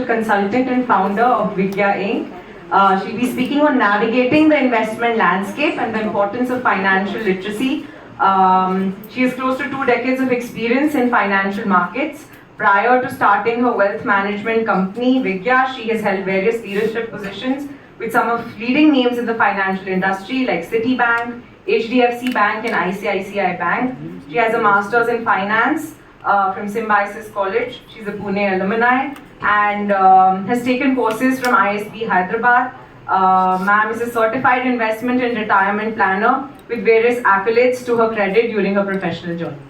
consultant and founder of Vidya Inc. She'll be speaking on navigating the investment landscape and the importance of financial literacy. She has close to 2 decades of experience in financial markets. Prior to starting her wealth management company, Vidya, she has held various leadership positions with some of leading names in the financial industry like Citibank, HDFC Bank and ICICI Bank. She has a master's in finance from Symbiosis College. She's a Pune alumni and has taken courses from ISB Hyderabad. Ma'am is a certified investment and retirement planner with various accolades to her credit during her professional journey.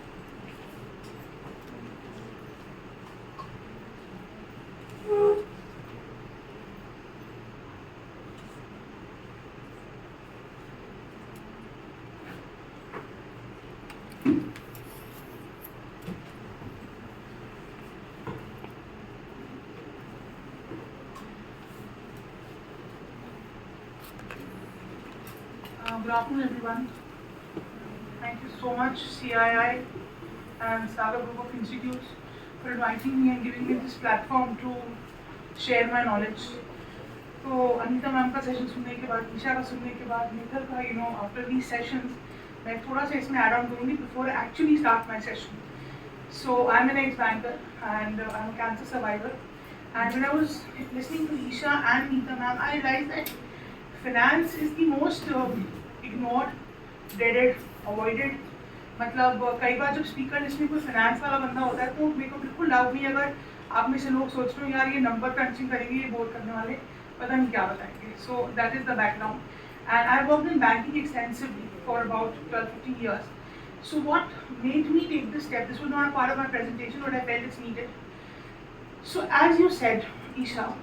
Good afternoon, everyone. Thank you so much, CII and Saga Group of Institutes, for inviting me and giving me this platform to share my knowledge. So, Anita ma'am का session सुनने के बाद, ईशा का सुनने के बाद, Nikhil का, after these sessions, मैं थोड़ा सा इसमें add on करूँगी before I actually start my session. So, I'm an ex-banker and I'm a cancer survivor. And when I was listening to Isha and Nita ma'am, I realized that finance is the most ignored, dreaded, avoided. मतलब कई बार जब speaker list में कोई finance वाला बंदा होता है तो मेरे को बिल्कुल डाउट नहीं, अगर आप में से लोग सोच रहे हो यार ये नंबर क्रंचिंग करेंगे, ये बोर करने वाले पता नहीं क्या बताएंगे. So that is the background, and I worked in banking extensively for about 12-15 years. So what made me take this step? This was not a part of my presentation, but I felt it's needed. So as you said, Isha,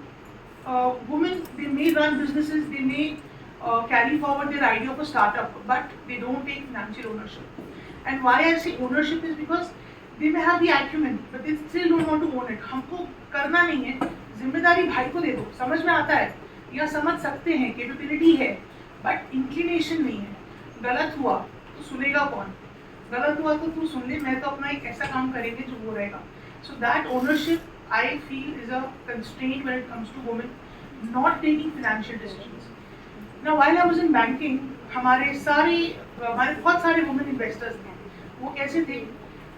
women, they may run businesses, they may carry forward their idea of a startup, but they don't take financial ownership. And why I say ownership is because they may have the acumen, but they still don't want to own it. हमको करना नहीं है, जिम्मेदारी भाई को दे दो, समझ में आता है या समझ सकते हैं, कैपेबिलिटी है, but inclination नहीं है. गलत हुआ तो सुनेगा कौन? गलत हुआ तो तू सुन ले, मैं तो अपना एक ऐसा काम करेंगे जो वो रहेगा. So that ownership I feel is a constraint when it comes to women not taking financial decisions. Now while I was in banking, हमारे बहुत सारे women investors थे. वो कैसे थे?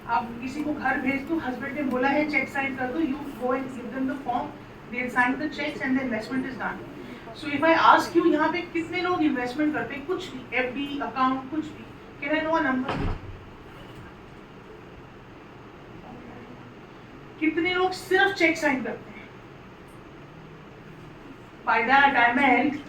आप किसी को घर भेज दो, हस्बैंड ने बोला है चेक साइन कर दो, you go and give them the form, they sign the checks and the investment is done. So if I ask you यहाँ पे कितने लोग investment करते हैं, कुछ भी, FD, account, कुछ भी, can I know a number? कितने लोग सिर्फ चेक साइन करते हैं? By that I meant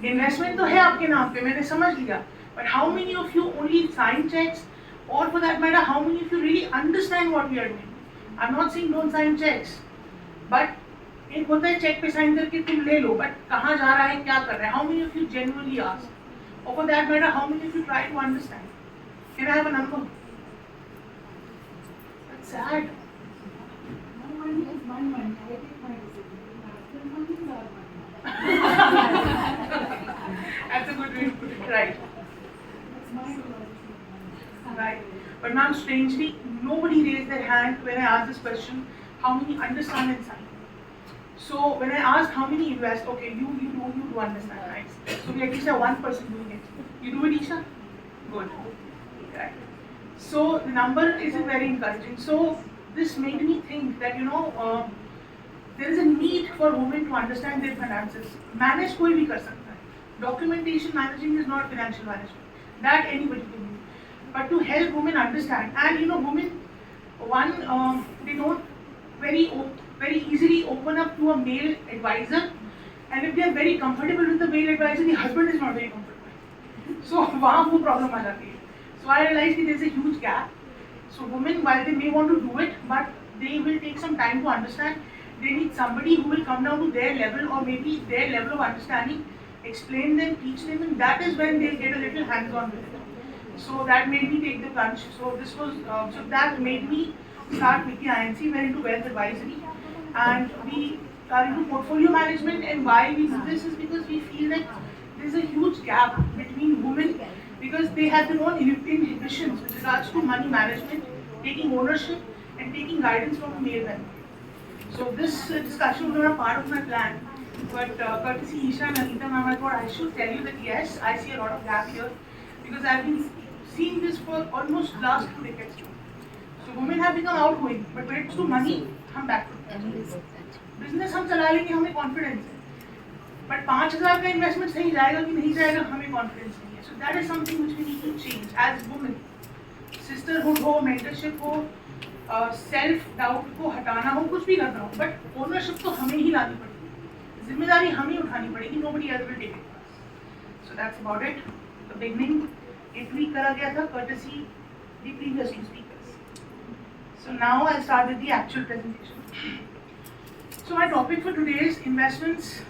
investment तो है आपके नाम पे, मैंने समझ लिया, but how many of you only sign checks, or for that matter how many of you really understand what we are doing? I'm not saying don't sign checks, but एक होता है चेक पे साइन करके तुम ले लो, but कहाँ जा रहा है, क्या कर रहा है? How many of you genuinely ask, or for that matter how many of you try to understand? Can I have a number? That's sad. That's a good way to put it, right? Right. But ma'am, strangely, nobody raised their hand when I asked this question, how many understand and sign? So when I asked how many invest, okay, you do understand, right? So we at least have one person doing it. You do it, Isha? Good. Right. So the number isn't very encouraging. So this made me think that, there is a need for women to understand their finances. Manage कोई भी कर सकता है. Documentation managing is not financial management. That anybody can do. But to help women understand, and women, they don't very easily open up to a male advisor, and if they are very comfortable with the male advisor, the husband is not very comfortable. So वहाँ वो problem आ जाती है. So I realized that there is a huge gap. So women, while they may want to do it, but they will take some time to understand. They need somebody who will come down to their level, or maybe their level of understanding, explain them, teach them, and that is when they'll get a little hands-on with it. So that made me take the plunge. So that made me start Vicky INC. We're into wealth advisory, and we are into portfolio management. And why we do this is because we feel that there's a huge gap between women, because they have their own inhibitions with regards to money management, taking ownership, and taking guidance from a male vendor. So this discussion was not a part of my plan, but courtesy Isha and Anita ma'am, I thought I should tell you that yes, I see a lot of gap here because I've been seeing this for almost last 2 decades. So women have become outgoing, but when it's to money, हम back to business हम चला लेंगे, हमें confidence है. But 5,000 का investment सही जाएगा कि नहीं जाएगा, हमें confidence नहीं है. So that is something which we need to change as women. Sisterhood हो, mentorship हो, सेल्फ डाउट को हटाना हो, कुछ भी करना हो, बट ओनरशिप तो हमें ही लानी पड़ेगी, जिम्मेदारी हमें उठानी पड़ेगी, nobody else will take it. So that's about it. The beginning it tweak करा गया था courtesy the previous two speakers. So now I'll start with the actual presentation. So my topic for today is investments